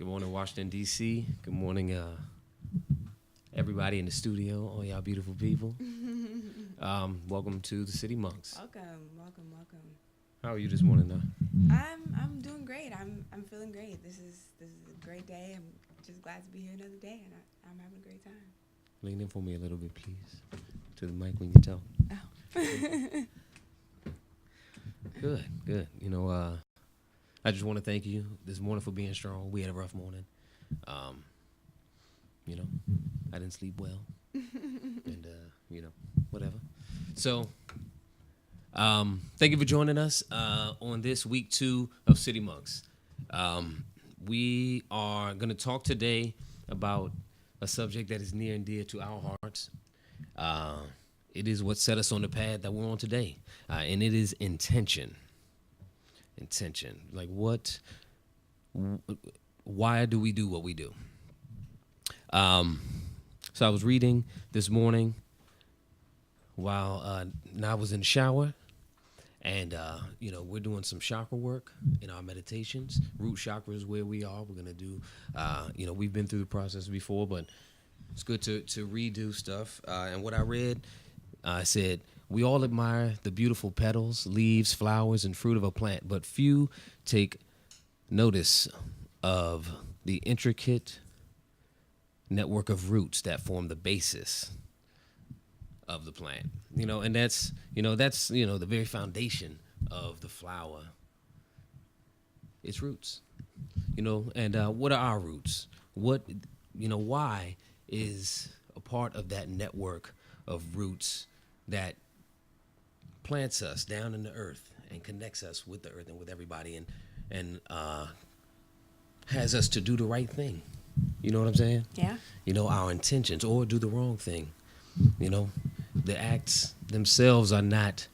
morning, Washington, D.C. Good morning, everybody in the studio, all y'all beautiful people. Welcome to the City Monks. Welcome. How are you this morning, though? I'm doing great. I'm feeling great. This is a great day. I'm just glad to be here another day, and I'm having a great time. Lean in for me a little bit, please, to the mic when you talk. Oh. Good. You know, I just want to thank you this morning for being strong. We had a rough morning. You know, I didn't sleep well, and you know, whatever. So, thank you for joining us on this week 2 of City Monks. We are going to talk today about a subject that is near and dear to our hearts. It is what set us on the path that we're on today, and it is intention. Intention, like why do we do what we do? So I was reading this morning while I was in the shower, and you know, we're doing some chakra work in our meditations. Root chakra is where we are. We're gonna do, you know, we've been through the process before, but it's good to redo stuff. And what I read, I said, we all admire the beautiful petals, leaves, flowers, and fruit of a plant, but few take notice of the intricate network of roots that form the basis of the plant. You know, and that's the very foundation of the flower. Its roots. You know, and what are our roots? Why is a part of that network of roots that plants us down in the earth and connects us with the earth and with everybody, and has us to do the right thing. You know what I'm saying? Yeah. You know, our intentions, or do the wrong thing. You know, the acts themselves are not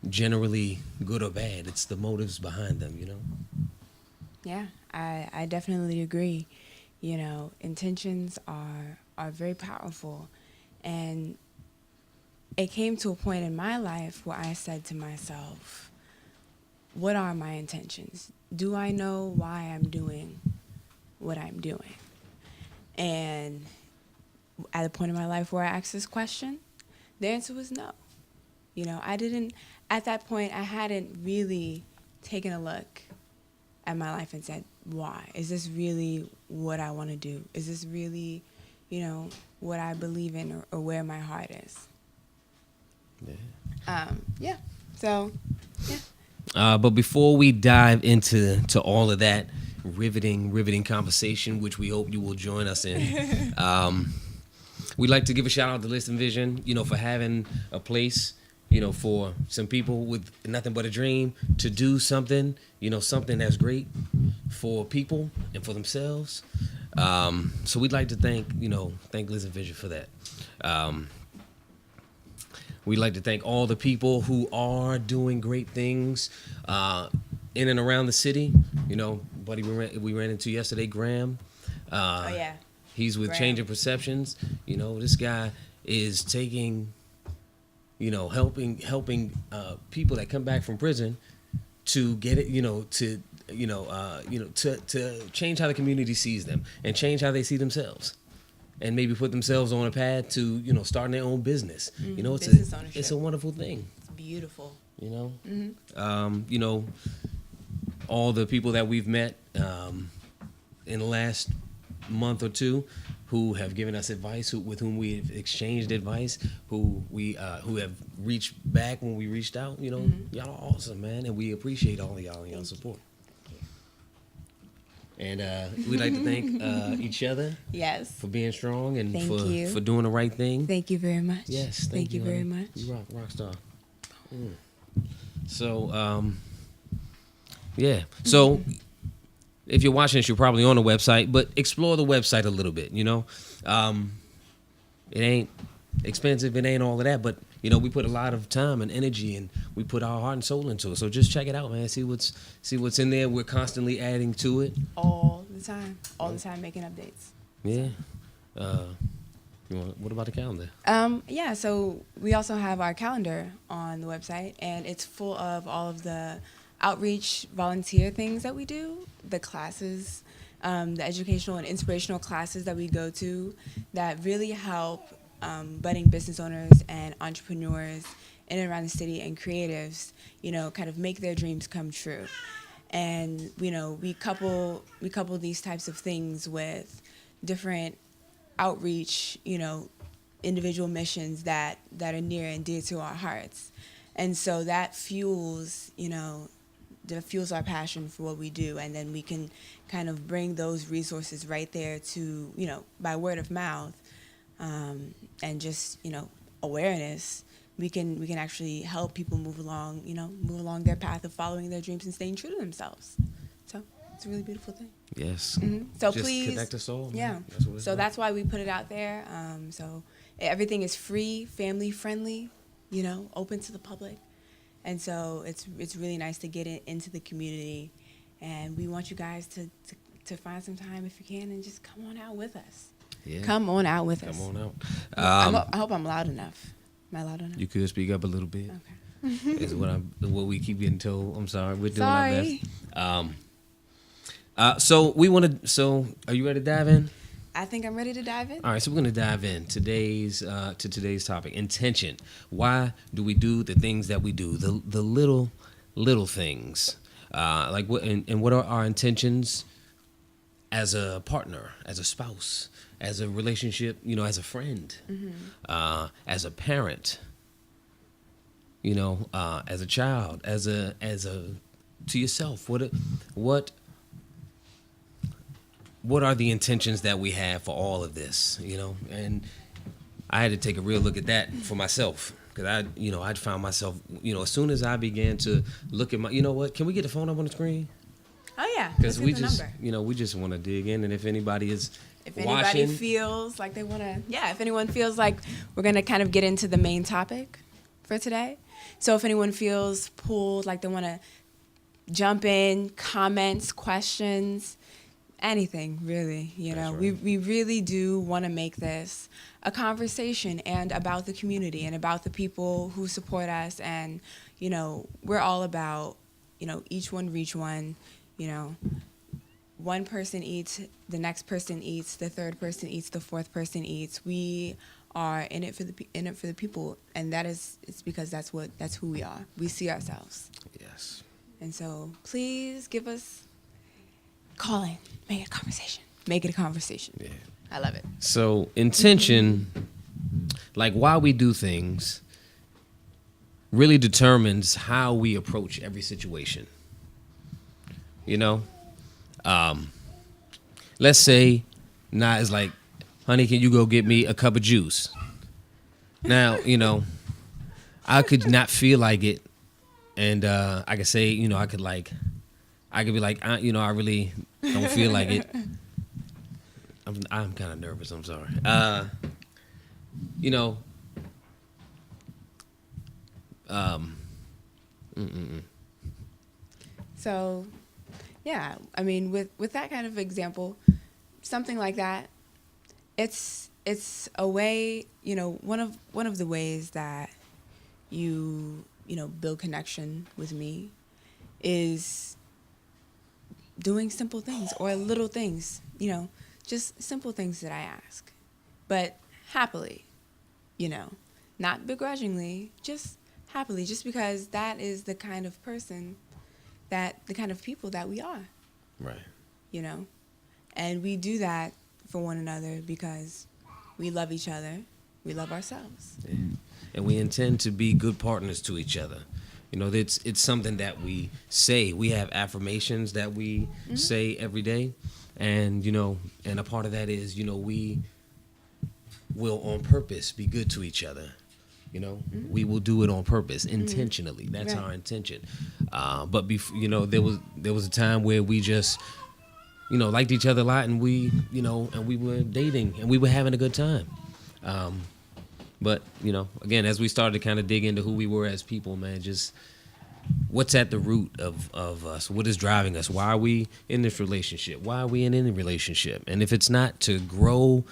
generally good or bad. It's the motives behind them, you know? Yeah, I definitely agree. You know, intentions are very powerful, and it came to a point in my life where I said to myself, what are my intentions? Do I know why I'm doing what I'm doing? And at a point in my life where I asked this question, the answer was no. You know, at that point, I hadn't really taken a look at my life and said, why? Is this really what I want to do? Is this really, you know, what I believe in, or where my heart is? Yeah. So, yeah. But before we dive into all of that riveting conversation, which we hope you will join us in, we'd like to give a shout out to Listen Vision, you know, for having a place, you know, for some people with nothing but a dream to do something, you know, something that's great for people and for themselves. So we'd like to thank Listen Vision for that. We'd like to thank all the people who are doing great things in and around the city. You know, buddy, we ran into yesterday, Graham. Oh, yeah. He's with Graham. Changing Perceptions. You know, this guy is taking, you know, helping people that come back from prison to get it, to change how the community sees them and change how they see themselves. And maybe put themselves on a path to, you know, starting their own business. You know, it's a wonderful thing. It's beautiful. You know, Mm-hmm. you know, all the people that we've met in the last month or two, who have given us advice, with whom we've exchanged advice, who have reached back when we reached out. You know, Mm-hmm. y'all are awesome, man, and we appreciate all of y'all and y'all support. And we'd like to thank each other. Yes. For being strong and Thank you. for doing the right thing. Thank you very much. Yes, thank you very honey. much. You rock star. So, yeah. So, if you're watching this, you're probably on the website, but explore the website a little bit. You know, it ain't expensive. It ain't all of that, but you know, we put a lot of time and energy, and we put our heart and soul into it. So just check it out, man. See what's in there. We're constantly adding to it. All the time making updates. Yeah. What about the calendar? Yeah, so we also have our calendar on the website, and it's full of all of the outreach volunteer things that we do, the classes, the educational and inspirational classes that we go to that really help budding business owners and entrepreneurs in and around the city and creatives, kind of make their dreams come true. And we couple these types of things with different outreach, individual missions that are near and dear to our hearts. And so that fuels our passion for what we do, and then we can kind of bring those resources right there to, by word of mouth, and just, awareness. We can actually help people move along their path of following their dreams and staying true to themselves. So it's a really beautiful thing. Yes. So just please connect us all. Man. Yeah. That's what it's So about. that's why we put it out there. So everything is free, family friendly, open to the public. And so it's really nice to get it into the community, and we want you guys to find some time if you can and just come on out with us. Yeah. Come on out with us. Come on out. I hope I'm loud enough. Am I loud enough? You could speak up a little bit. Okay. Is what we keep getting told. I'm sorry. We're doing Sorry. our best. So are you ready to dive in? I think I'm ready to dive in. All right, so we're gonna dive in to today's topic: intention. Why do we do the things that we do? The little things, like what and what are our intentions as a partner, as a spouse, as a relationship? As a friend, as a parent. As a child, as a to yourself. What are the intentions that we have for all of this, And I had to take a real look at that for myself, because I'd found myself, as soon as I began to look at my, can we get the phone up on the screen? Oh yeah. Because we the just, number. we just want to dig in, and if anybody is If anybody watching, feels like they want to, if anyone feels like we're going to kind of get into the main topic for today. So if anyone feels pulled, like they want to jump in, comments, questions, anything really, That's right. we really do want to make this a conversation and about the community and about the people who support us. And, we're all about, each one reach one, one person eats, the next person eats, the third person eats, the fourth person eats. We are in it for the people, and it's because that's who we are. We see ourselves. yes, And so please give us call in, make it a conversation. Make it a conversation. yeah. I love it. So intention, like why we do things, really determines how we approach every situation. Let's say Nah is like, honey, can you go get me a cup of juice? Now, I could not feel like it, and I could say, I could be like, I really don't feel like it. I'm kind of nervous. I'm sorry. So, yeah, I mean, with that kind of example, something like that, it's a way, one of the ways that you build connection with me is doing simple things or little things, just simple things that I ask, but happily, not begrudgingly, just happily, just because that is the kind of person the kind of people that we are, Right. And we do that for one another because we love each other, we love ourselves. Yeah. And we intend to be good partners to each other. It's something that we say. We have affirmations that we say every day, and and a part of that is we will on purpose be good to each other. We will do it on purpose, intentionally. That's Right. our intention. But there was a time where we just liked each other a lot, and we and we were dating, and we were having a good time. But again, as we started to kind of dig into who we were as people, man, just what's at the root of us? What is driving us? Why are we in this relationship? Why are we in any relationship? And if it's not to grow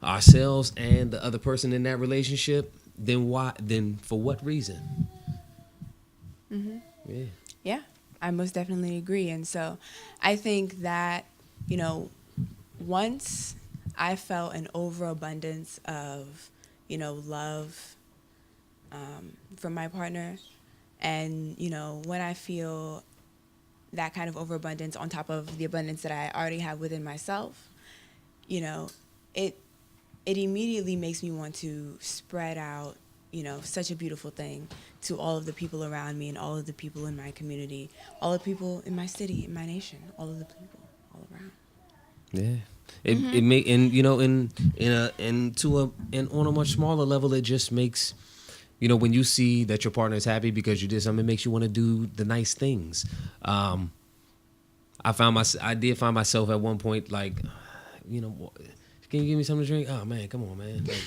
ourselves and the other person in that relationship, then why? Then for what reason? Yeah. Yeah, I most definitely agree. And so I think that you know, once I felt an overabundance of, love from my partner, and, when I feel that kind of overabundance on top of the abundance that I already have within myself, it it immediately makes me want to spread out, such a beautiful thing to all of the people around me and all of the people in my community, all the people in my city, in my nation, all of the people all around. Yeah. It make, and and on a much smaller level, it just makes, when you see that your partner is happy because you did something, it makes you want to do the nice things. I did find myself at one point like, can you give me something to drink? Oh man, come on, man. Like,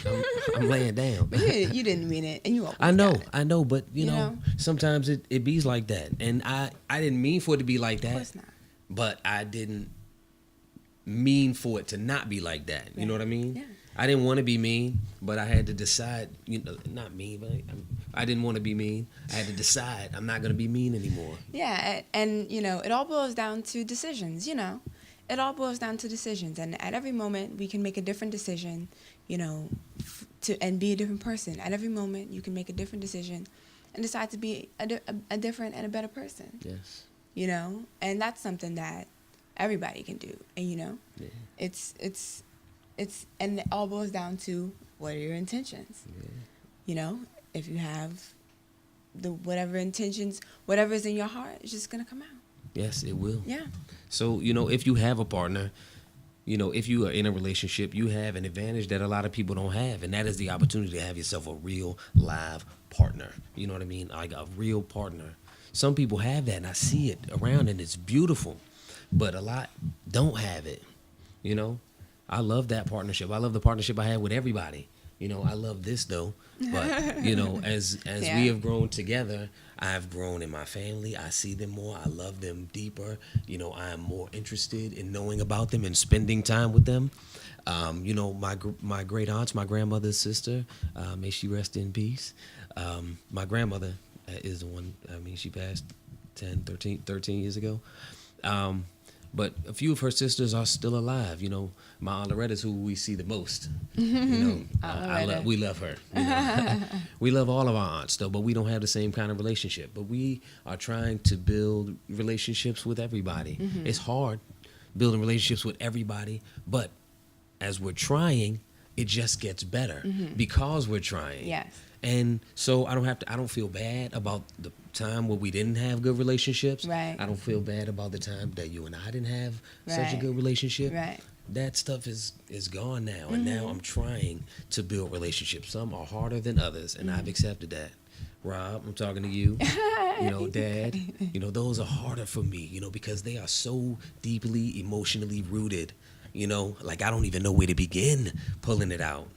I'm laying down. But you didn't mean it, and you always I know, got it. I know, but you know, know? sometimes it bees like that, and I didn't mean for it to be like that. Of course not. But I didn't mean for it to not be like that. You know what I mean? Yeah. I didn't want to be mean, but I had to decide, not mean, but I didn't want to be mean. I had to decide I'm not going to be mean anymore. Yeah, and it all boils down to decisions, It all boils down to decisions, and at every moment we can make a different decision, and be a different person. At every moment you can make a different decision and decide to be a different and a better person. Yes. And that's something that everybody can do. And Yeah. it's and it all boils down to what are your intentions. Yeah. If you have whatever intentions, whatever's in your heart, it's just gonna come out. Yes, it will. Yeah. So, if you have a partner, if you are in a relationship, you have an advantage that a lot of people don't have, and that is the opportunity to have yourself a real live partner. You know what I mean? Like a real partner. Some people have that, and I see it around, and it's beautiful, but a lot don't have it. I love that partnership. I love the partnership I have with everybody. I love this though, but as Yeah. we have grown together, I've grown in my family. I see them more. I love them deeper. I am more interested in knowing about them and spending time with them. My great aunts, my grandmother's sister, may she rest in peace. My grandmother is the one. She passed 13 years ago. But a few of her sisters are still alive. My Aunt Loretta's who we see the most. We love her. We love all of our aunts, though, but we don't have the same kind of relationship. But we are trying to build relationships with everybody. Mm-hmm. It's hard building relationships with everybody, but as we're trying, it just gets better because we're trying. Yes. And so I don't feel bad about the time where we didn't have good relationships. Right. I don't feel bad about the time that you and I didn't have such a Right. good relationship. Right. That stuff is gone now, and now I'm trying to build relationships. Some are harder than others, and I've accepted that. Rob, I'm talking to you. Dad, those are harder for me, because they are so deeply emotionally rooted. Like I don't even know where to begin pulling it out.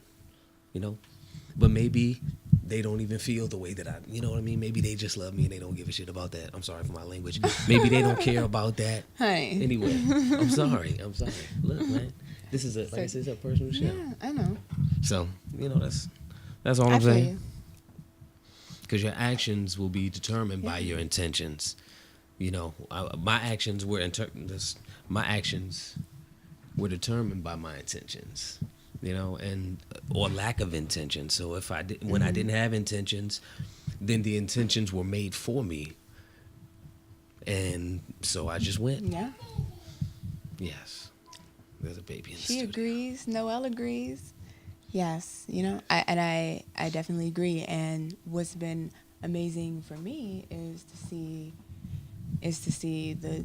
But maybe they don't even feel the way that I, you know what I mean? Maybe they just love me and they don't give a shit about that. I'm sorry for my language. Maybe they don't care about that. Honey. Anyway, I'm sorry. Look, man, this is like I said, it's a personal show. Yeah, I know. So, that's all I I'm feel saying. you. Because your actions will be determined by your intentions. My actions were determined by my intentions. And or lack of intention. So if when I didn't have intentions, then the intentions were made for me, and so I just went. Yeah. Yes, there's a baby in the She studio. agrees. Noelle agrees. Yes, I definitely agree. And what's been amazing for me is to see the,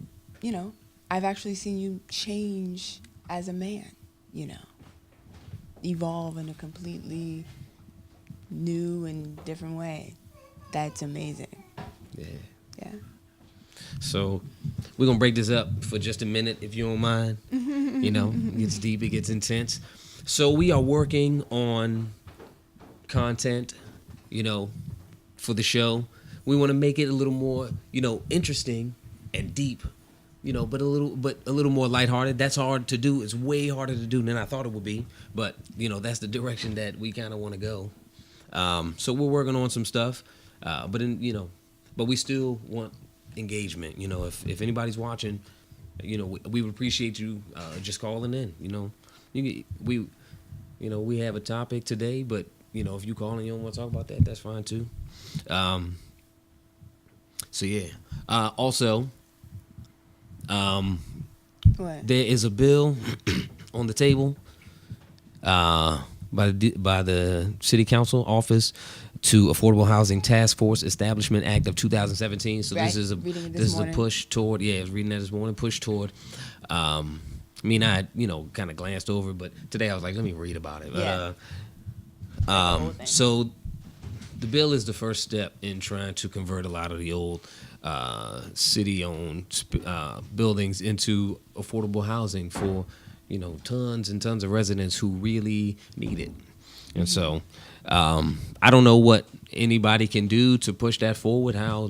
I've actually seen you change as a man, evolve in a completely new and different way. That's amazing. Yeah. Yeah. So we're gonna break this up for just a minute, if you don't mind. It gets deep, it gets intense. So we are working on content, for the show. We want to make it a little more, interesting and deep, but a little more lighthearted. That's hard to do. It's way harder to do than I thought it would be. But that's the direction that we kind of want to go. So we're working on some stuff, but we still want engagement. If anybody's watching we would appreciate you just calling in. We we have a topic today, but if you call and you don't want to talk about that, that's fine too. So yeah. Also, What? there is a bill on the table by the City Council Office to Affordable Housing Task Force Establishment Act of 2017. So Right. this is Reading it this this is a morning. push toward. Yeah, I was reading that this morning. Push toward. I mean, I kind of glanced over, but today I was like, let me read about it. Yeah. So the bill is the first step in trying to convert a lot of the old city-owned buildings into affordable housing for tons and tons of residents who really need it. And so I don't know what anybody can do to push that forward. How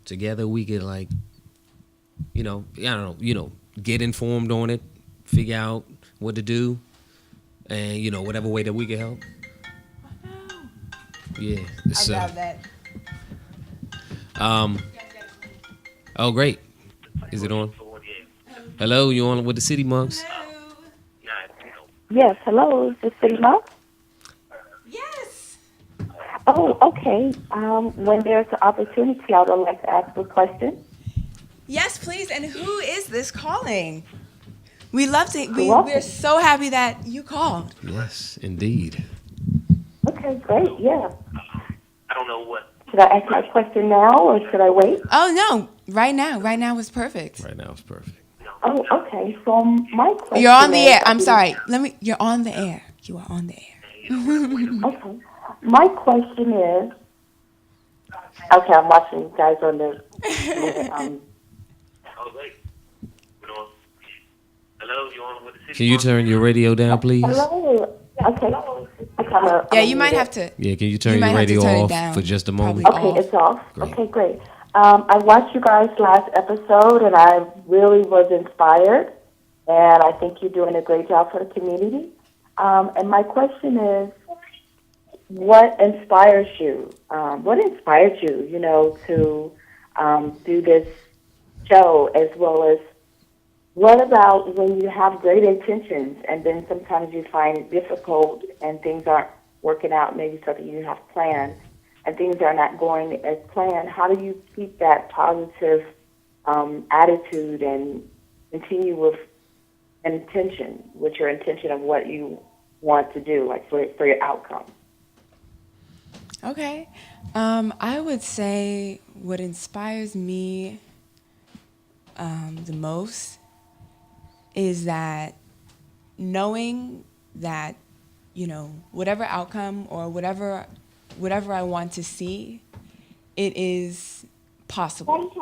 together we could I don't know, get informed on it, figure out what to do, and whatever way that we can help. Yeah. I So grab that. oh great. Is it on? Hello, you on with the City Monks? Yes, hello, is this City Monk? Yes. Oh, okay. When there's an opportunity, I would like to ask a question. Yes, please. And who is this calling? We love to. welcome. We're so happy that you called. Yes, indeed. Okay, great, yeah. I don't know what. Should I ask my question now or should I wait? Oh no! Right now. Right now is perfect. Right now it's perfect. Oh, okay. So my question You're on the is- air. I'm sorry. You're on the air. You are on the air. Okay. My question is, okay, I'm watching you guys on the, Oh, wait. Hello, you on with the city? Can you turn your radio down, please? hello. Okay. Yeah, you might have to. Yeah, can you turn You might your have to radio turn it off down. for just a Probably moment? Okay, off. it's off. Great. Okay, great. I watched you guys last episode, and I really was inspired. And I think you're doing a great job for the community. And my question is, what inspires you? What inspired you, to do this show, as well as what about when you have great intentions and then sometimes you find it difficult and things aren't working out, maybe something you have planned, and things are not going as planned? How do you keep that positive attitude and continue with an intention, with your intention of what you want to do, like for your outcome? Okay. I would say what inspires me the most is that knowing that, whatever outcome or whatever I want to see, it is possible.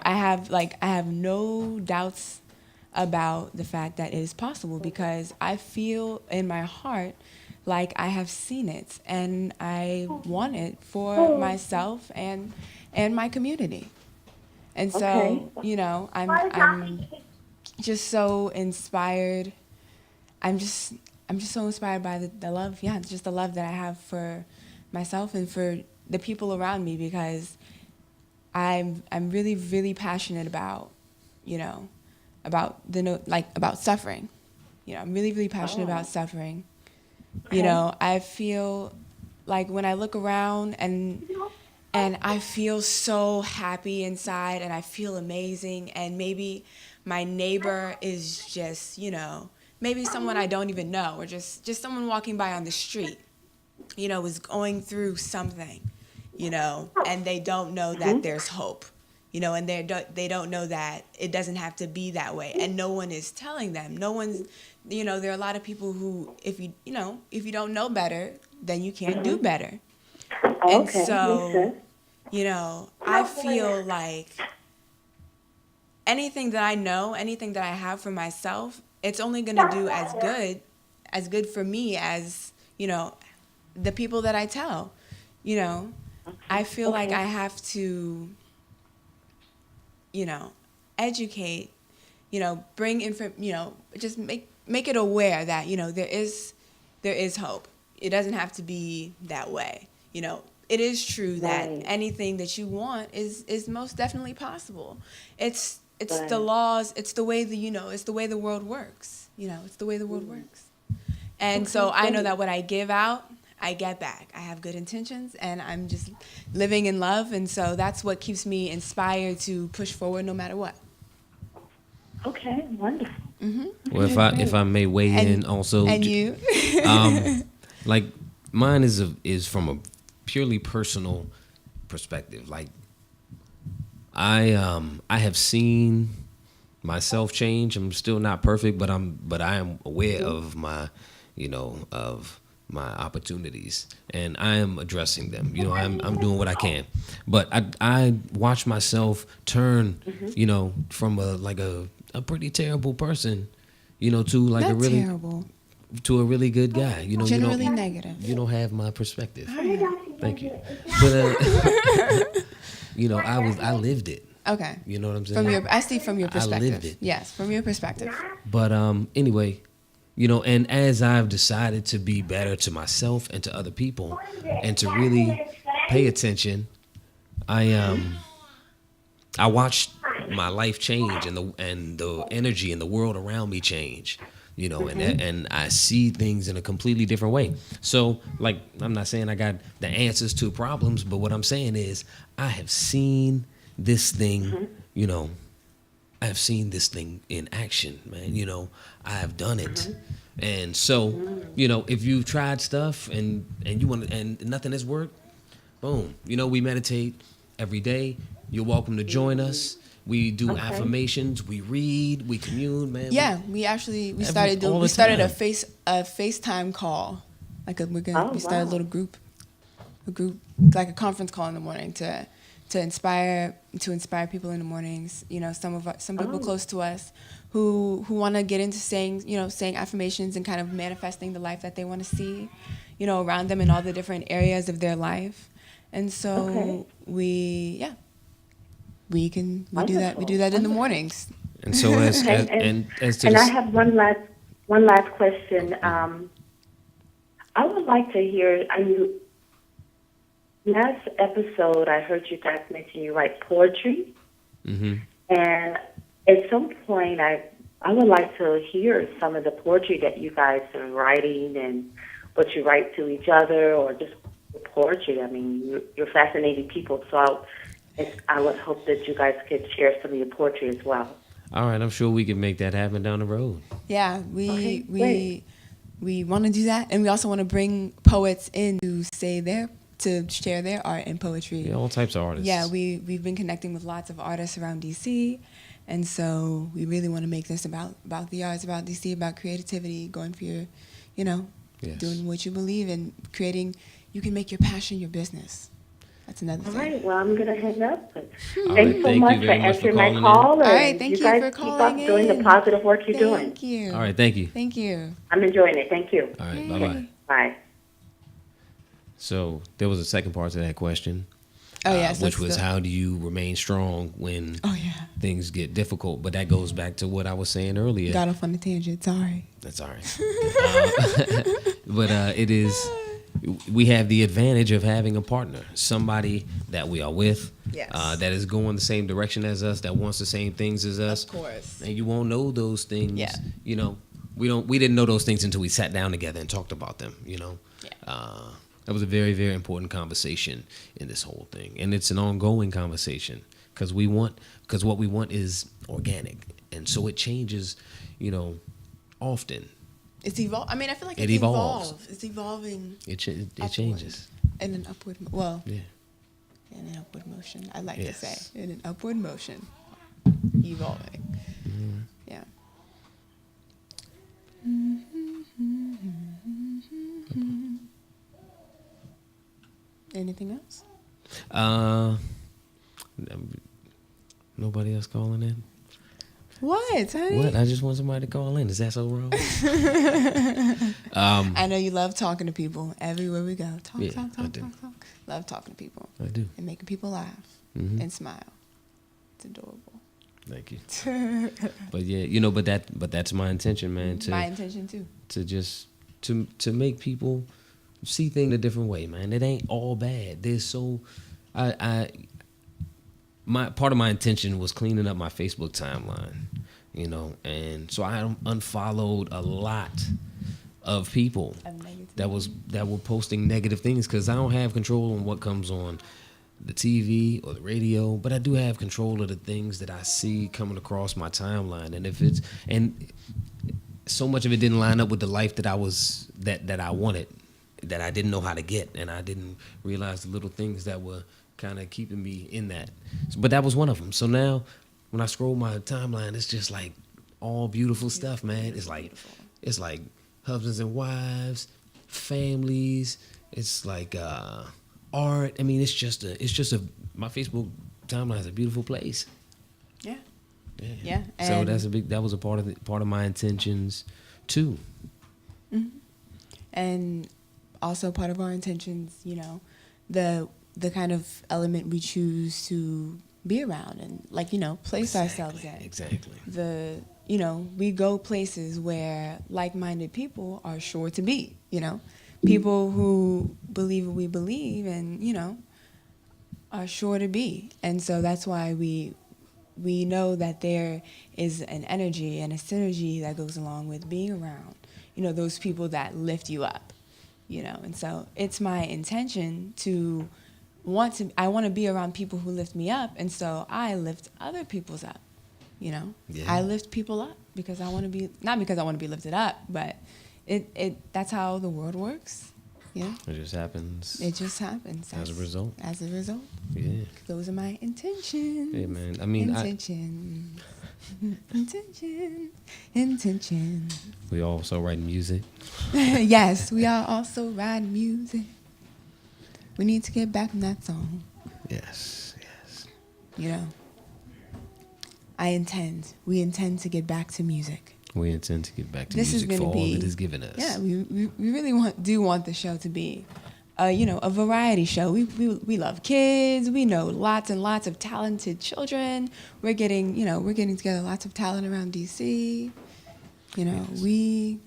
I have no doubts about the fact that it is possible because I feel in my heart like I have seen it and I want it for myself and my community. And so, Okay. I'm just so inspired. I'm just so inspired by the love, just the love that I have for myself and for the people around me because I'm really, really passionate about, about suffering. I'm really, really passionate about suffering. I feel like when I look around and I feel so happy inside and I feel amazing and maybe my neighbor is just, maybe someone I don't even know or just someone walking by on the street, is going through something, and they don't know that there's hope, and they don't know that it doesn't have to be that way. And no one is telling them. No one's, there are a lot of people who, if you don't know better, then you can't do better. And Okay, so, makes sense. I feel like anything that I know, anything that I have for myself, it's only going to do as good for me as, the people that I tell. I feel like I have to, educate, bring just make it aware that, there is hope. It doesn't have to be that way. It is true that Right. anything that you want is most definitely possible. It's it's the laws. It's the way it's the way the world works. It's the way the world works. And so I know that what I give out, I get back. I have good intentions, and I'm just living in love, and so that's what keeps me inspired to push forward no matter what. Okay, wonderful. Well, if I may weigh in also, And you? like mine is from a purely personal perspective. Like I have seen myself change. I'm still not perfect, but I am aware of my of my opportunities, and I am addressing them. I'm doing what I can, but I watch myself turn, from a pretty terrible person, to like Not a really terrible. to a really good guy. Generally negative. You don't have my perspective. Oh, Thank you. But I lived it. Okay. You know what I'm saying? I see from your I perspective. lived it. Yes, from your perspective. But anyway, and as I've decided to be better to myself and to other people, and to really pay attention, I watched my life change, and the energy in the world around me change. And I see things in a completely different way. So, like, I'm not saying I got the answers to problems, but what I'm saying is I have seen this thing, I have seen this thing in action, man. I have done it. And so, if you've tried stuff and you want and nothing has worked, boom. We meditate every day. You're welcome to join us. We do affirmations. We read. We commune, man. Yeah, we started all the started a time. FaceTime call. We started wow. a little group, like a conference call in the morning to inspire people in the mornings. Some people close to us who want to get into saying affirmations and kind of manifesting the life that they want to see, around them in all the different areas of their life. And so we do that. We do that in the mornings. And so as to And this, I have one last question. I would like to hear. Last episode, I heard you guys mention you write poetry, and at some point, I would like to hear some of the poetry that you guys are writing and what you write to each other, or just poetry. I mean, you're fascinating people, so I would hope that you guys could share some of your poetry as well. all right, I'm sure we can make that happen down the road. Yeah, Okay, we want to do that, and we also want to bring poets in to share their art and poetry. Yeah, all types of artists. Yeah, we've been connecting with lots of artists around DC, and so we really want to make this about the arts, about DC, about creativity, going for your, Yes. doing what you believe in, creating. You can make your passion your business. That's another All thing. right, well, I'm going to hang up. But All thanks right, so thank you much for very much for answering my calling in. call. All right, and thank you guys for keep calling up doing the in. positive work you're doing. Thank you. All right, thank you. Thank you. I'm enjoying it. Thank you. All right, Hey. bye-bye. Bye. So there was a second part to that question, Oh yes, which that's was the- how do you remain strong when Oh yeah. things get difficult? But that goes back to what I was saying earlier. Got off on a tangent. Sorry. That's all right. But it is, we have the advantage of having a partner, somebody that we are with, Yes. that is going the same direction as us, that wants the same things as us. Of course. And you won't know those things. Yeah. We didn't know those things until we sat down together and talked about them. Yeah. That was a very, very important conversation in this whole thing, and it's an ongoing conversation because what we want is organic, and so it changes, often. It's I mean, I feel like It it's evolves. evolved. It's evolving It upward. changes. In an upward, in an upward motion. I like to Yes. say in an upward motion, evolving. Yeah. Anything else? Nobody else calling in. What, honey? What? I just want somebody to call in. Is that so wrong? I know you love talking to people everywhere we go. Talk, Yeah, talk, I talk, do. talk, talk. Love talking to people I do. and making people laugh Mhm. and smile. It's adorable. Thank you. But yeah, but that's my intention, man. My intention too. To just to make people see things a different way, man. It ain't all bad. There's so I my part of my intention was cleaning up my Facebook timeline, you know, and so I unfollowed a lot of people that were posting negative things because I don't have control on what comes on the TV or the radio, but I do have control of the things that I see coming across my timeline. And if it's so much of it didn't line up with the life that I wanted, that I didn't know how to get, and I didn't realize the little things that were kind of keeping me in that. But that was one of them. So now when I scroll my timeline, it's just like all beautiful stuff, man. It's like husbands and wives, families. It's like art. I mean, it's just my Facebook timeline is a beautiful place. Yeah. Yeah. So that was a part of my intentions too. Mm-hmm. And also part of our intentions, you know, the kind of element we choose to be around and, like, you know, place ourselves in. Exactly. You know, we go places where like-minded people are sure to be, you know. People who believe what we believe and, you know, are sure to be. And so that's why we know that there is an energy and a synergy that goes along with being around, you know, those people that lift you up, you know. And so it's my intention to I want to be around people who lift me up, and so I lift other people's up, you know. Yeah. I lift people up because I want to be, not because I want to be lifted up, but that's how the world works, you know. It just happens. It just happens As a result. As a result. Yeah. Those are my intentions. Yeah, man. I mean, intention. We also write music. Yes, we are also writing music. We need to get back in that song. Yes. You know, we intend to get back to music. We intend to get back to This is music for gonna all be- it has given us. Yeah, we really want the show to be, you know, a variety show. We love kids. We know lots and lots of talented children. We're getting together lots of talent around DC. You know, Yes. we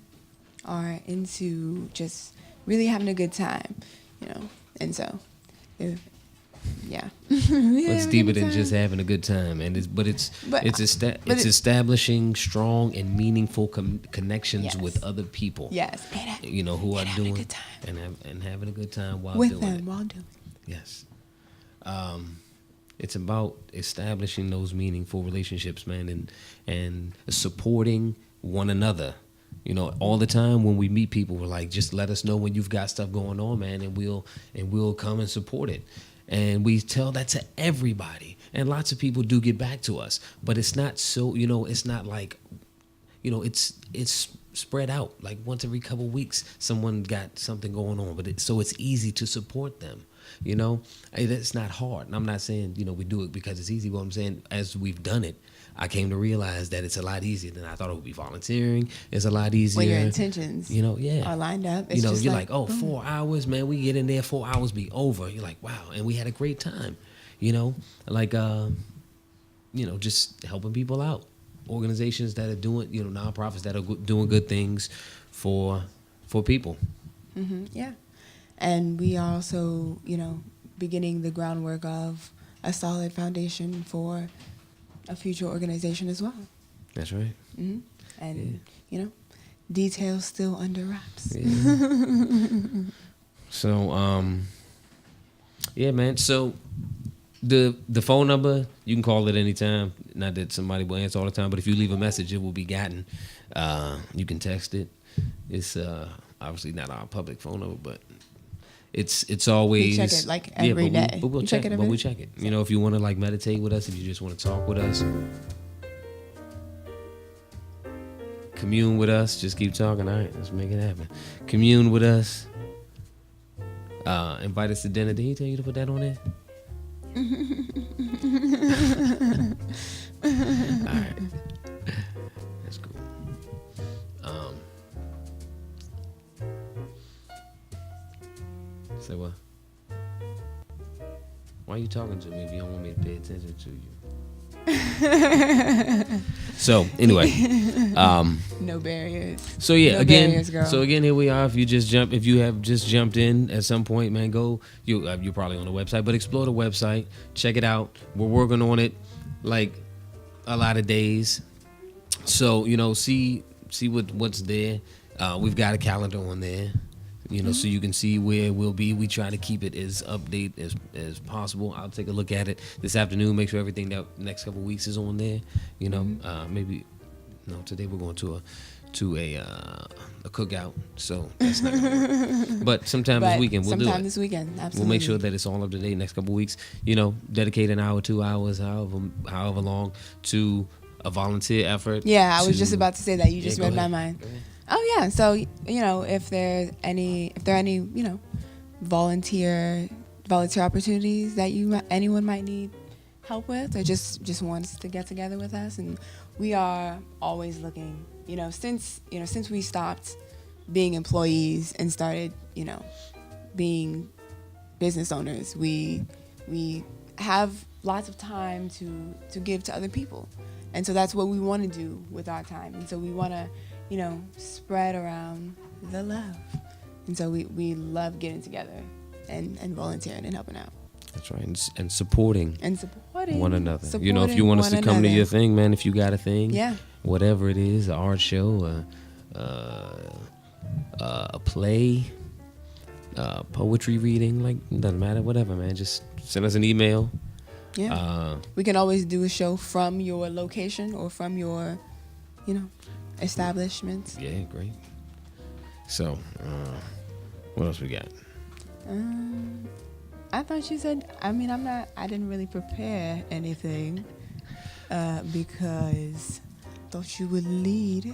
are into just really having a good time. You know, and so, yeah. It's deeper than just having a good time, and it's establishing strong and meaningful connections Yes. with other people. Yes. You know, who are having a doing good time. and having a good time while With doing them it. while doing it. Yes. It's about establishing those meaningful relationships, man, and supporting one another. You know, all the time when we meet people, we're like, just let us know when you've got stuff going on, man, and we'll come and support it. And we tell that to everybody. And lots of people do get back to us. But it's not so, you know, it's not like, you know, it's spread out. Like once every couple weeks, someone got something going on. But so it's easy to support them. You know, it's not hard. And I'm not saying, you know, we do it because it's easy. But I'm saying as we've done it, I came to realize that it's a lot easier than I thought it would be. Volunteering is a lot easier. When your intentions, you know, are lined up. It's you know, just you're like, oh, boom. 4 hours, man. We get in there, 4 hours be over. You're like, wow, and we had a great time. You know, like, you know, just helping people out. Organizations that are doing, you know, nonprofits that are doing good things for people. Mm-hmm, yeah. And we are also, you know, beginning the groundwork of a solid foundation for a future organization as well. That's right. Mm-hmm. And, you know, details still under wraps. Yeah. So, yeah, man. So the phone number, you can call it anytime. Not that somebody will answer all the time, but if you leave a message, it will be gotten. You can text it. It's obviously not our public phone number, but it's always. We check it like every day. But we'll You check check it. it But every we day? check it. You know, if you want to like meditate with us, if you just want to talk with us, commune with us. Just keep talking. All right, let's make it happen. Commune with us. Invite us to dinner. Did he tell you to put that on there? All right, that's cool. Say what? Why are you talking to me if you don't want me to pay attention to you? So anyway, No barriers. so yeah, No again, barriers, girl. so again, here we are. If you have just jumped in at some point, man, go. You're probably on the website, but explore the website, check it out. We're working on it, like a lot of days. So see what's there. We've got a calendar on there, so you can see where we'll be. We try to keep it as update as possible. I'll take a look at it this afternoon, make sure everything that next couple of weeks is on there. Maybe today we're going to a cookout, so that's not gonna work. But sometime this weekend we'll do it. Sometime this weekend, absolutely. We'll make sure that it's all up to date next couple of weeks. Dedicate an hour, 2 hours, however long to a volunteer effort. Yeah, I was just about to say that. You just go read my ahead. mind. Oh yeah, so if there are any volunteer opportunities that anyone might need help with, or just wants to get together with us, and we are always looking. Since we stopped being employees and started being business owners, we have lots of time to give to other people, and so that's what we want to do with our time, and so we want to spread around the love. And so we love getting together and volunteering and helping out. That's right, and supporting one another. If you want us to come to your thing, man, if you got a thing, yeah, whatever it is, an art show, a play, poetry reading, like, doesn't matter, whatever, man. Just send us an email. Yeah, we can always do a show from your location or from your, establishment. Yeah, great. So, what else we got? I thought you said. I didn't really prepare anything because I thought you would lead.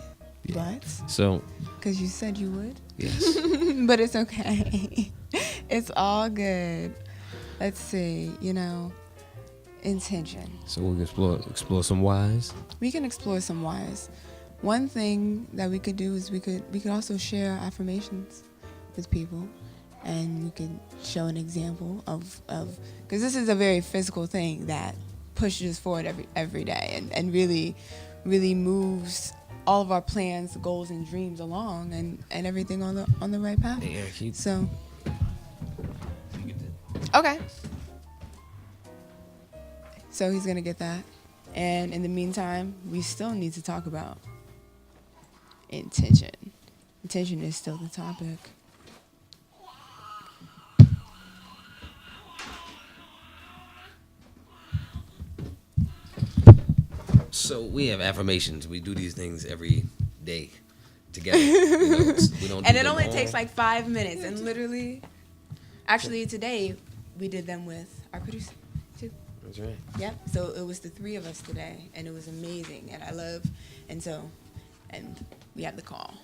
Yeah. But So, because you said you would. yes. But it's okay. It's all good. Let's see. Intention. So we can explore some whys. We can explore some whys. One thing that we could do is we could also share affirmations with people, and we could show an example of because this is a very physical thing that pushes us forward every day and really moves all of our plans, goals, and dreams along and everything on the right path. Hey, Eric, you So get okay. So he's gonna get that. And in the meantime, we still need to talk about intention. Intention is still the topic. So we have affirmations. We do these things every day together. We don't. And do it them only all. takes like 5 minutes. And literally, actually today, we did them with our producer too. That's right. Yep. So it was the 3 of us today, and it was amazing. And I love, and we had the call.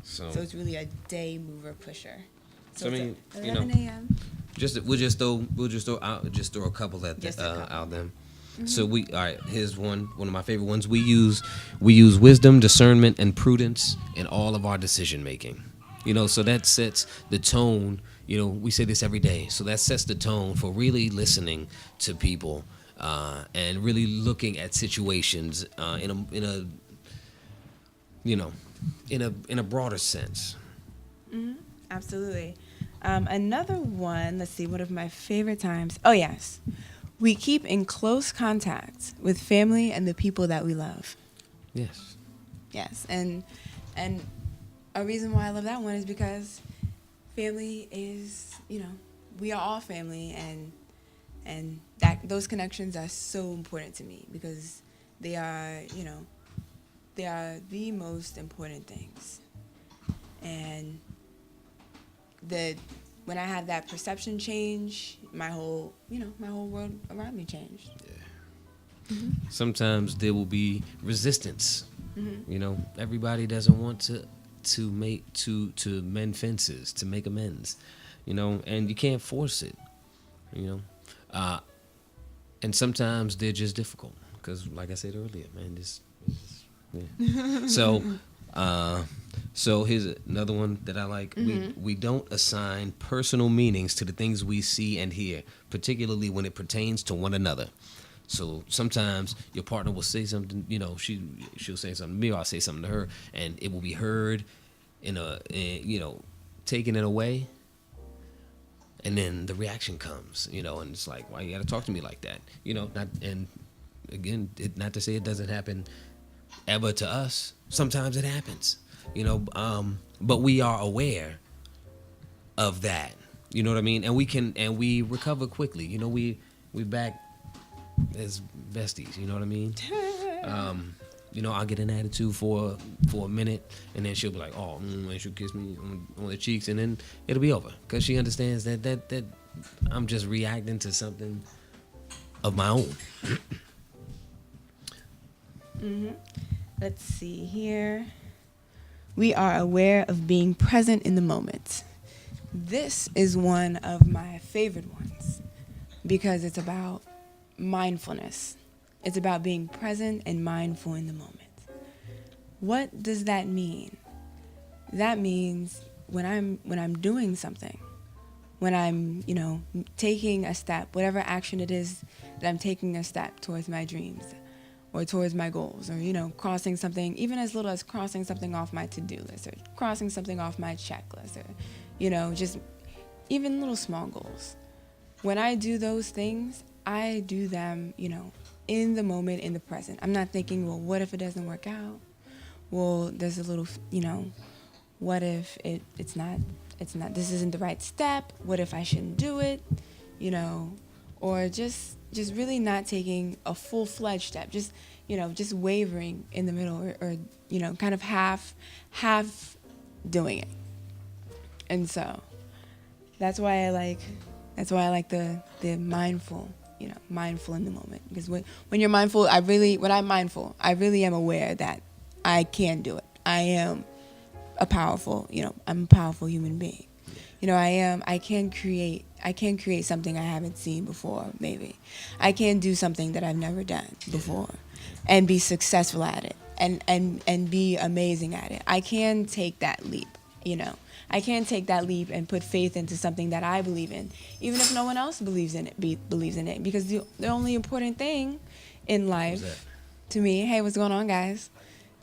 So it's really a day mover pusher. So, I mean, it's 11 a.m. we'll just throw a couple at Just a couple. out them. So all right. Here's one of my favorite ones. We use wisdom, discernment, and prudence in all of our decision making. So that sets the tone. We say this every day. So that sets the tone for really listening to people and really looking at situations in a broader sense. Mm-hmm. Absolutely. Another one, let's see, one of my favorite times. Oh, yes. We keep in close contact with family and the people that we love. Yes. Yes. And a reason why I love that one is because family is, we are all family, and those connections are so important to me because they are, they are the most important things. And when I had that perception change, my whole world around me changed. Yeah. Mm-hmm. Sometimes there will be resistance. Mm-hmm. Everybody doesn't want to mend fences, to make amends. And you can't force it. And sometimes they're just difficult because, like I said earlier, man, yeah. So here's another one that I like. Mm-hmm. We don't assign personal meanings to the things we see and hear, particularly when it pertains to one another. So sometimes your partner will say something, you know, she'll say something to me, or I'll say something to her, and it will be heard you know, taken in a way, and then the reaction comes, you know, and it's like, why you gotta talk to me like that, you know? Not, and again, not to say it doesn't happen ever to us. Sometimes it happens, you know, but we are aware of that, you know what I mean? And we recover quickly, you know. We back as besties, you know what I mean? You know, I'll get an attitude for a minute, and then she'll be like, oh, and she'll kiss me on the cheeks, and then it'll be over, because she understands that I'm just reacting to something of my own. Let's see here. We are aware of being present in the moment. This is one of my favorite ones because it's about mindfulness. It's about being present and mindful in the moment. What does that mean? That means when I'm doing something, when I'm, you know, taking a step, whatever action it is that I'm taking a step towards my dreams or towards my goals, or, you know, crossing something, even as little as crossing something off my to-do list, or crossing something off my checklist, or, you know, just even little small goals. When I do those things, I do them, you know, in the moment, in the present. I'm not thinking, well, what if it doesn't work out? Well, there's a little, you know, what if it's not, this isn't the right step? What if I shouldn't do it? You know, or just really not taking a full-fledged step, just, you know, just wavering in the middle, or you know, kind of half doing it. And so that's why I like the mindful, you know, mindful in the moment. Because when you're mindful, when I'm mindful, I really am aware that I can do it. I am I'm a powerful human being. You know, I can create something I haven't seen before, maybe. I can do something that I've never done before and be successful at it and be amazing at it. I can take that leap, you know. I can take that leap and put faith into something that I believe in, even if no one else believes in it. Because the only important thing in life, to me, hey, what's going on, guys?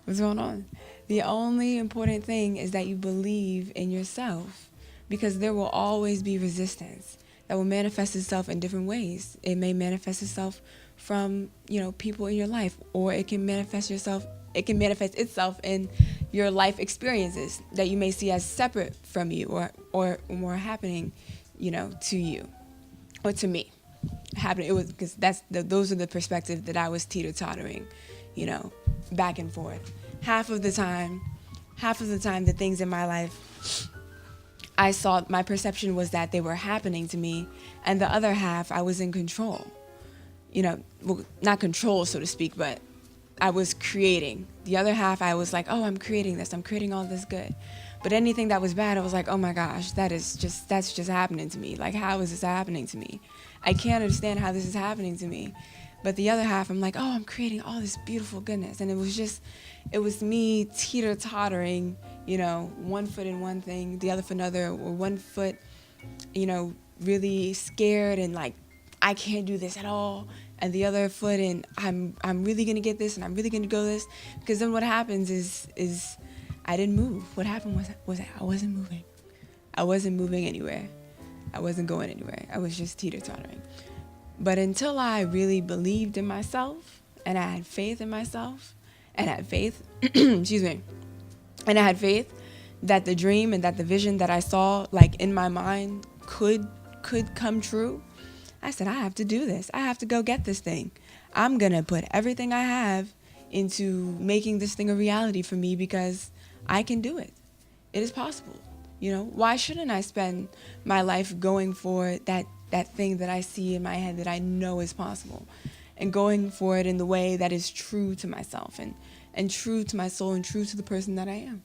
What's going on? The only important thing is that you believe in yourself, because there will always be resistance that will manifest itself in different ways. It may manifest itself from, you know, people in your life, or it can manifest itself in your life experiences that you may see as separate from you, or more happening, you know, to you or to me. It was because those are the perspectives that I was teeter-tottering, you know, back and forth. Half of the time, the things in my life, I saw, my perception was that they were happening to me, and the other half, I was in control. You know, well, not control, so to speak, but I was creating. The other half, I was like, oh, I'm creating this. I'm creating all this good. But anything that was bad, I was like, oh my gosh, that's just happening to me. Like, how is this happening to me? I can't understand how this is happening to me. But the other half, I'm like, oh, I'm creating all this beautiful goodness. And it was me teeter-tottering, you know, one foot in one thing, the other foot another, or one foot, you know, really scared and like, I can't do this at all. And the other foot, and I'm really gonna get this, and I'm really gonna go this. Because then what happens is I didn't move. What happened was I wasn't moving. I wasn't moving anywhere. I wasn't going anywhere. I was just teeter-tottering. But until I really believed in myself, and I had faith in myself, and I had faith, excuse me, and I had faith that the dream and that the vision that I saw, like in my mind, could come true, I said, I have to do this. I have to go get this thing. I'm going to put everything I have into making this thing a reality for me, because I can do it. It is possible. You know, why shouldn't I spend my life going for that thing that I see in my head that I know is possible, and going for it in the way that is true to myself and true to my soul and true to the person that I am.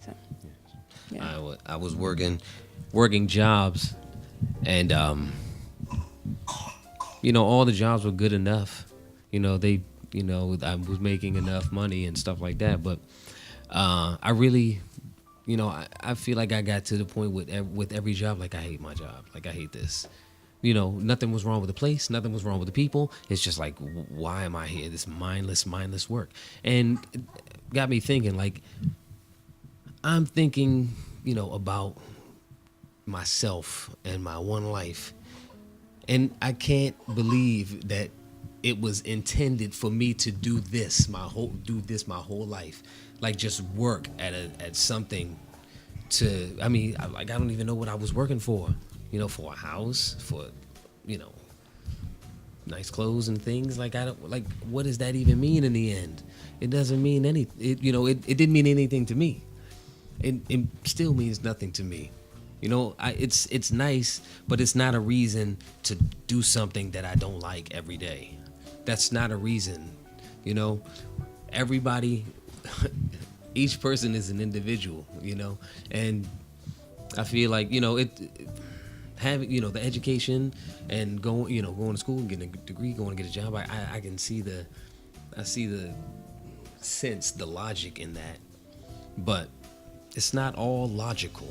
So, yeah. I was working jobs, and you know, all the jobs were good enough. You know, I was making enough money and stuff like that. But I really, you know, I feel like I got to the point with every job, like, I hate my job. Like, I hate this. nothing was wrong with the place, nothing was wrong with the people. It's just like, why am I here? This mindless work. And it got me thinking, like, I'm thinking, about myself and my one life. And I can't believe that it was intended for me to do this my whole life. Like, just work at something I don't even know what I was working for. For a house, for, nice clothes and things. Like, what does that even mean in the end? It doesn't mean anything. It didn't mean anything to me. It still means nothing to me. It's nice, but it's not a reason to do something that I don't like every day. That's not a reason. Everybody, each person is an individual, and I feel like, having, the education and going to school and getting a degree, going to get a job, I can see the sense, the logic in that. But it's not all logical.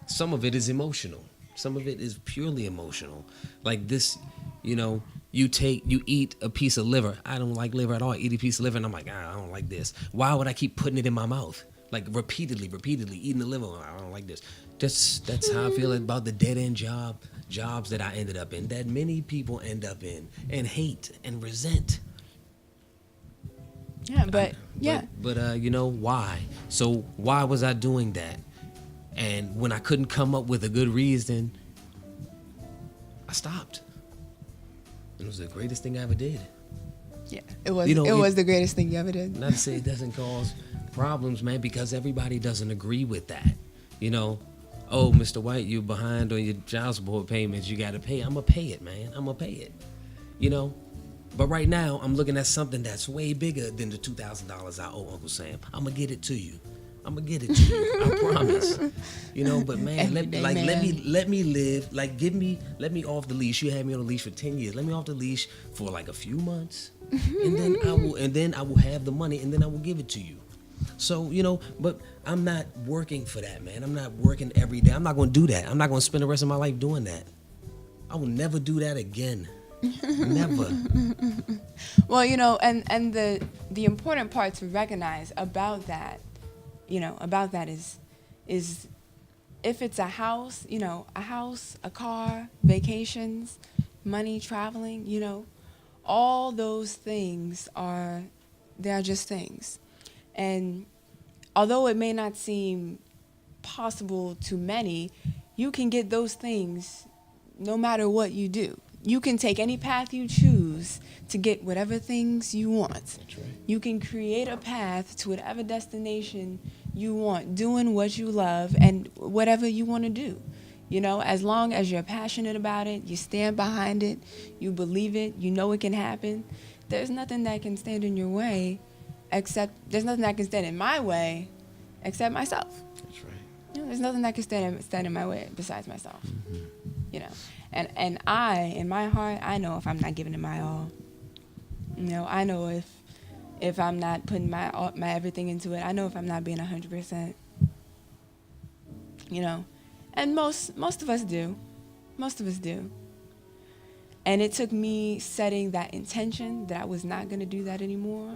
Some of it is emotional. Some of it is purely emotional. Like this, you eat a piece of liver. I don't like liver at all. I eat a piece of liver and I'm like, I don't like this. Why would I keep putting it in my mouth? Like repeatedly eating the liver. I don't like this. That's how I feel about the dead end jobs that I ended up in, that many people end up in and hate and resent. Yeah, but why? So why was I doing that? And when I couldn't come up with a good reason, I stopped. It was the greatest thing I ever did. Yeah, it was. It was the greatest thing you ever did. Not to say it doesn't cause problems, man, because everybody doesn't agree with that. Oh, Mr. White, you're behind on your child support payments. You got to pay. I'm gonna pay it, man. I'm gonna pay it. But right now, I'm looking at something that's way bigger than the $2,000 I owe Uncle Sam. I'm gonna get it to you. I promise. But man, let me live. Like, let me off the leash. You had me on the leash for 10 years. Let me off the leash for like a few months, and then I will have the money, and then I will give it to you. So, but I'm not working for that, man. I'm not working every day. I'm not going to do that. I'm not going to spend the rest of my life doing that. I will never do that again. Never. Well, and the important part to recognize about that, is if it's a house, a car, vacations, money, traveling, all those things they're just things. And although it may not seem possible to many, you can get those things no matter what you do. You can take any path you choose to get whatever things you want. That's right. You can create a path to whatever destination you want, doing what you love and whatever you want to do. As long as you're passionate about it, you stand behind it, you believe it, you know it can happen, there's nothing that can stand in your way there's nothing that can stand in my way except myself. That's right. There's nothing that can stand in my way besides myself. Mm-hmm. And I, in my heart, I know if I'm not giving it my all. I know if I'm not putting my everything into it. I know if I'm not being 100%. And most of us do. Most of us do. And it took me setting that intention that I was not going to do that anymore.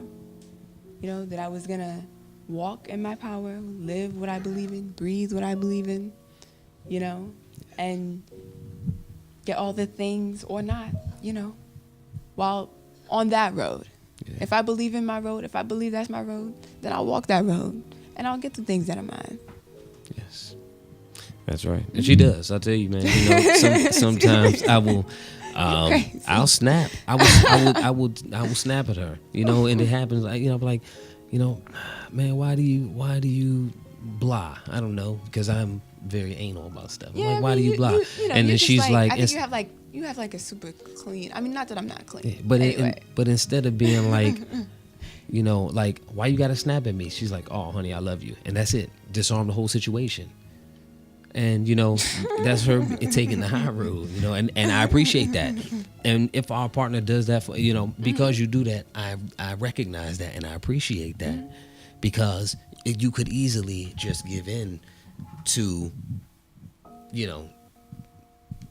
That I was going to walk in my power, live what I believe in, breathe what I believe in, and get all the things or not, while on that road. Yeah. If I believe in my road, if I believe that's my road, then I'll walk that road and I'll get the things that are mine. Yes. That's right. And she does. I tell you, man, sometimes I will, I'll snap. I will snap at her, and it happens. I'm like, man, why do you blah? I don't know, because I'm very anal about stuff. I'm like, why do you blah? And then she's like, I think you have like a super clean. I mean, not that I'm not clean. But anyway. But instead of being like, like, why you gotta snap at me? She's like, oh, honey, I love you, and that's it. Disarm the whole situation. And, that's her taking the high road, and I appreciate that. And if our partner does that for, because you do that, I recognize that and I appreciate that, because you could easily just give in to you know,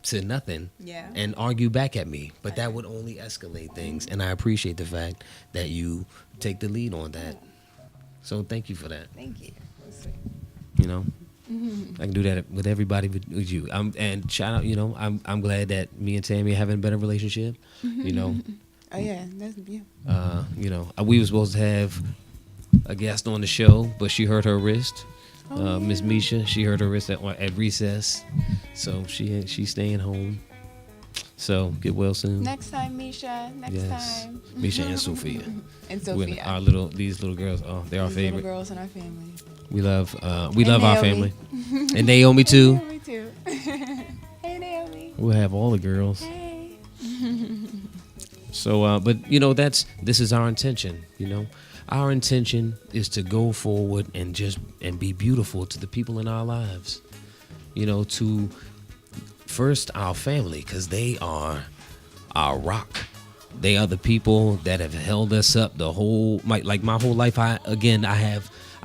to nothing Yeah. and argue back at me. But that would only escalate things. And I appreciate the fact that you take the lead on that. So thank you for that. Thank you. That's sweet. You know, I can do that with everybody with you. And shout out, you know, I'm glad that me and Tammy are having a better relationship. You know, Oh yeah, that's yeah. you know, we were supposed to have a guest on the show, but she hurt her wrist. Miss Misha, she hurt her wrist at recess, so she's staying home. So get well soon. Next time, Misha. Next Yes, time. Misha and Sophia. And With Sophia. these little girls. Oh, they're our These favorite. little girls in our family. We love our Naomi. family. And Naomi too. Naomi too. Hey Naomi. We'll have all the girls. Hey. So, but you know, this is our intention. You know, our intention is to go forward and be beautiful to the people in our lives. You know, to first our family, because they are our rock. They are the people that have held us up my whole life.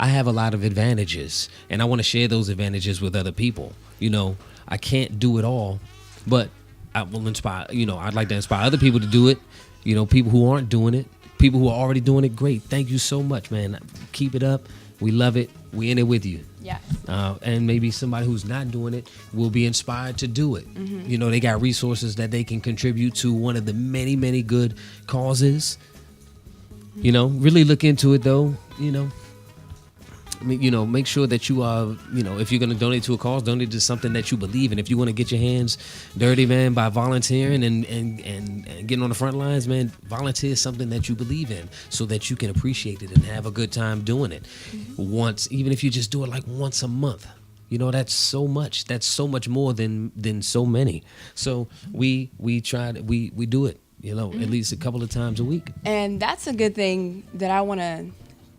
I have a lot of advantages, and I want to share those advantages with other people. You know, I can't do it all, but I will inspire. You know, I'd like to inspire other people to do it. You know, people who aren't doing it, people who are already doing it. Great, thank you so much, man. Keep it up. We love it. We in it with you. Yeah. And maybe somebody who's not doing it will be inspired to do it. You know, they got resources that they can contribute to one of the many, many good causes. You know, really look into it though. You know, I mean, you know, make sure that you are, you know, if you're going to donate to a cause, donate to something that you believe in. If you want to get your hands dirty, man, by volunteering and getting on the front lines, man, volunteer something that you believe in so that you can appreciate it and have a good time doing it. Once, even if you just do it like once a month, you know, that's so much. That's so much more than so many. So we do it, you know, at least a couple of times a week. And that's a good thing that I want to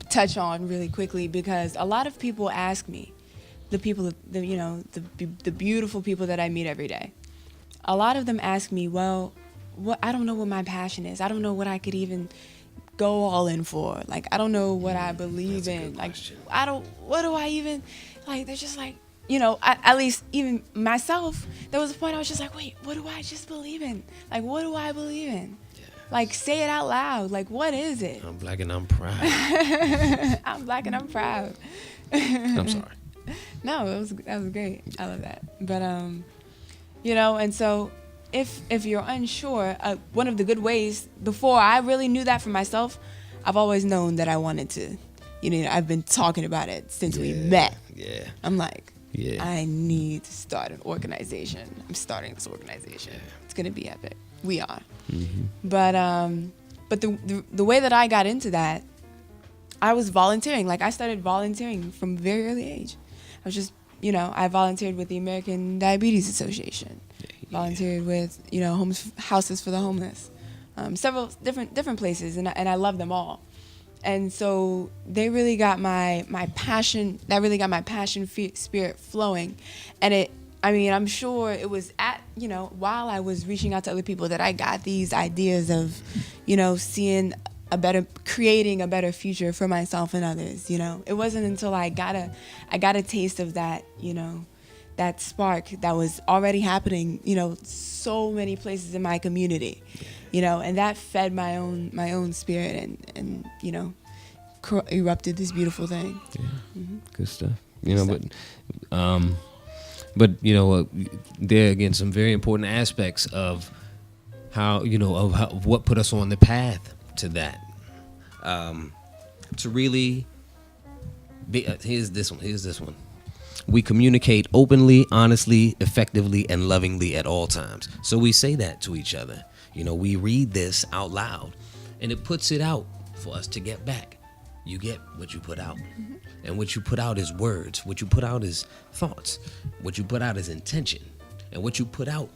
touch on really quickly, because a lot of people ask me, the beautiful people that I meet every day, a lot of them ask me, well, I don't know what my passion is. I don't know what I could even go all in for. Like, I don't know what I believe in. Like, what do I even, like, they're just like, you know, at least even myself, there was a point I was just like, wait, what do I just believe in? Like, what do I believe in? Like, say it out loud. Like, what is it? I'm black and I'm proud. I'm black and I'm proud. I'm sorry. No, that was great. I love that. But you know, and so if you're unsure, one of the good ways, before I really knew that for myself, I've always known that I wanted to. You know, I've been talking about it since we met. Yeah. I'm like, Yeah. I need to start an organization. I'm starting this organization. It's gonna be epic. We are. But the way that I got into that, I was volunteering. Like, I started volunteering from a very early age. I was just, you know, I volunteered with the American Diabetes Association, volunteered with, you know, houses for the homeless, several different places, and I love them all. And so they really got my passion. That really got my passion spirit flowing, and I'm sure it was while I was reaching out to other people that I got these ideas of, you know, creating a better future for myself and others. You know, it wasn't until I got a taste of that, you know, that spark that was already happening, you know, so many places in my community, you know, and that fed my own spirit and you know, erupted this beautiful thing. Yeah. Good stuff. You know, but you know, there are, again, some very important aspects of how, you know, of what put us on the path to that. To really be, here's this one. We communicate openly, honestly, effectively, and lovingly at all times. So we say that to each other. You know, we read this out loud, and it puts it out for us to get back. You get what you put out. And what you put out is words. What you put out is thoughts. What you put out is intention. And what you put out,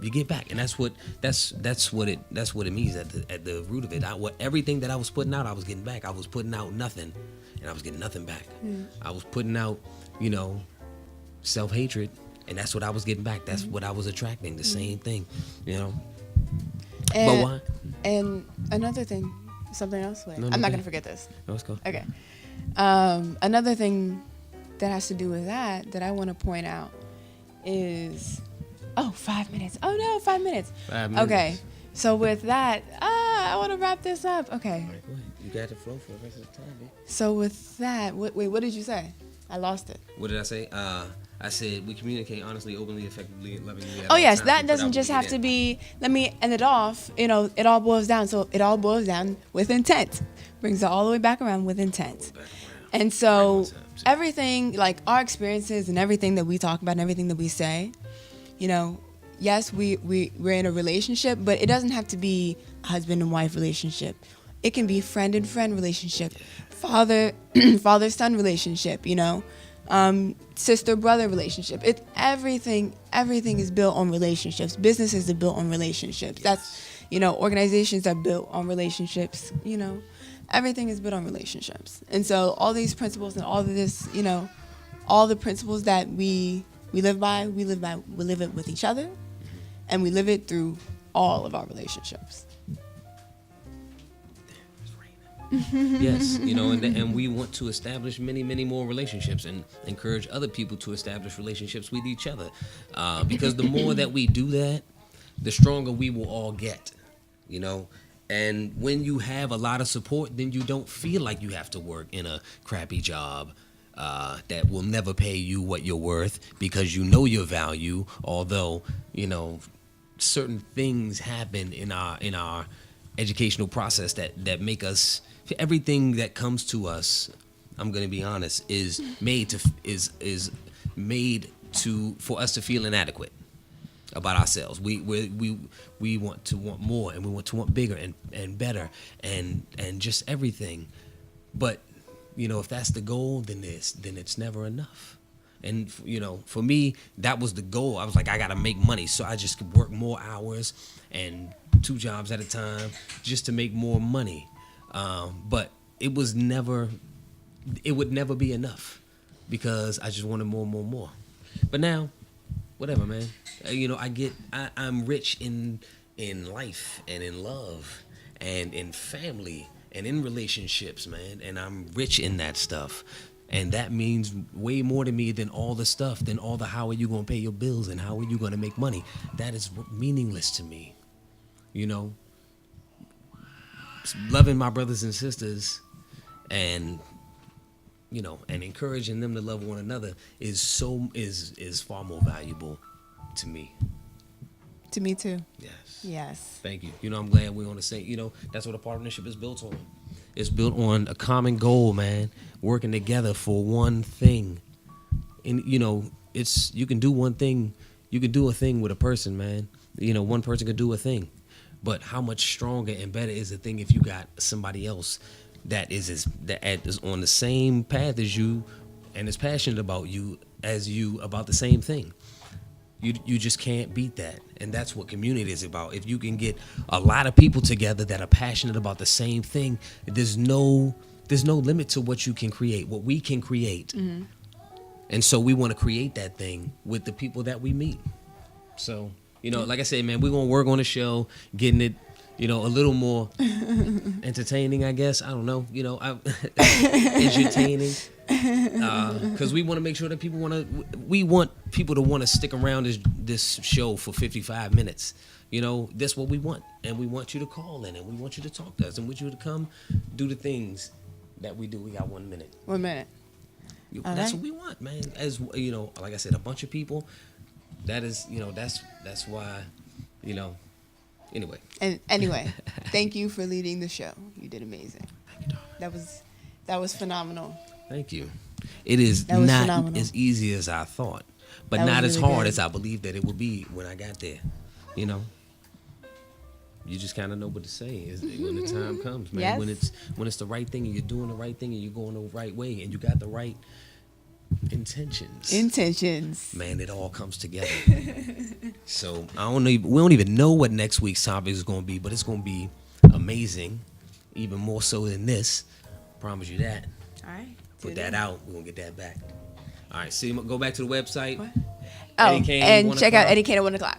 you get back. And that's what it means at the root of it. Everything that I was putting out, I was getting back. I was putting out nothing, and I was getting nothing back. I was putting out, you know, self-hatred, and that's what I was getting back. That's what I was attracting. The same thing, you know. But why? And another thing, something else. Wait, I'm not gonna forget this. No, let's go. Okay. Another thing that has to do with that I want to point out is 5 minutes. Oh no, 5 minutes. 5 minutes. Okay. So with that, I want to wrap this up. Okay. All right, go ahead. You got the flow for the rest of the time, babe. So with that, wait, what did you say? I lost it. What did I say? I said we communicate honestly, openly, effectively, and lovingly. Oh yes, that doesn't just have to be. Let me end it off. You know, it all boils down. So it all boils down with intent. Brings it all the way back around with intent. And so everything, like our experiences and everything that we talk about and everything that we say, you know, yes, we're in a relationship, but it doesn't have to be a husband and wife relationship. It can be friend and friend relationship, father son relationship, you know, sister brother relationship. It everything is built on relationships. Businesses are built on relationships. That's, you know, organizations are built on relationships. You know, everything is built on relationships. And so all these principles and all of this, you know, all the principles that we live by, we live it with each other, and we live it through all of our relationships. Yes, you know, and we want to establish many, many more relationships and encourage other people to establish relationships with each other. Because the more that we do that, the stronger we will all get, you know. And when you have a lot of support, then you don't feel like you have to work in a crappy job that will never pay you what you're worth, because you know your value. Although, you know, certain things happen in our educational process that make us, everything that comes to us, I'm going to be honest, is made to for us to feel inadequate about ourselves. We want to want more, and we want to want bigger and better and just everything. But you know, if that's the goal, then it's never enough. And you know, for me, that was the goal. I was like, I gotta make money, so I just could work more hours and 2 jobs at a time just to make more money. But it would never be enough, because I just wanted more. But now, whatever, man. You know, I'm rich in life and in love and in family and in relationships, man. And I'm rich in that stuff. And that means way more to me than all the stuff, than all the how are you going to pay your bills and how are you going to make money. That is meaningless to me. You know, loving my brothers and sisters and, you know, and encouraging them to love one another is far more valuable to me. To me too. Yes. Yes. Thank you. You know, I'm glad we're on the same, you know, that's what a partnership is built on. It's built on a common goal, man. Working together for one thing. And, you know, you can do one thing. You can do a thing with a person, man. You know, one person can do a thing. But how much stronger and better is the thing if you got somebody else that is on the same path as you and is passionate about you as you about the same thing. You just can't beat that. And that's what community is about. If you can get a lot of people together that are passionate about the same thing, there's no limit to what you can create, what we can create. Mm-hmm. And so we want to create that thing with the people that we meet. So, you know, like I said, man, we're going to work on the show, getting it, you know, a little more entertaining, I guess. I don't know, you know, entertaining. Because we want to make sure that we want people to want to stick around this show for 55 minutes. You know, that's what we want. And we want you to call in, and we want you to talk to us, and we want you to come do the things that we do. We got 1 minute. 1 minute. That's what we want, man. As you know, like I said, a bunch of people. That is, you know, that's why, you know. Anyway. And anyway, thank you for leading the show. You did amazing. Thank you, darling. That was phenomenal. Thank you. It is not phenomenal. As easy as I thought, but not really as hard as I believed that it would be when I got there. You know, you just kind of know what to say when the time comes, man. Yes. When it's the right thing, and you're doing the right thing, and you're going the right way, and you got the right intentions. Man, it all comes together. So we don't even know what next week's topic is going to be, but it's going to be amazing, even more so than this. Promise you that. All right. Put that out. We're going to get that back. All right. See, go back to the website. What? Oh, and check out Eddie Kane at 1 o'clock.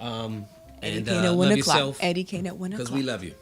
And Eddie Kane at 1 o'clock. yourself, Eddie Kane at 1 o'clock. because we love you.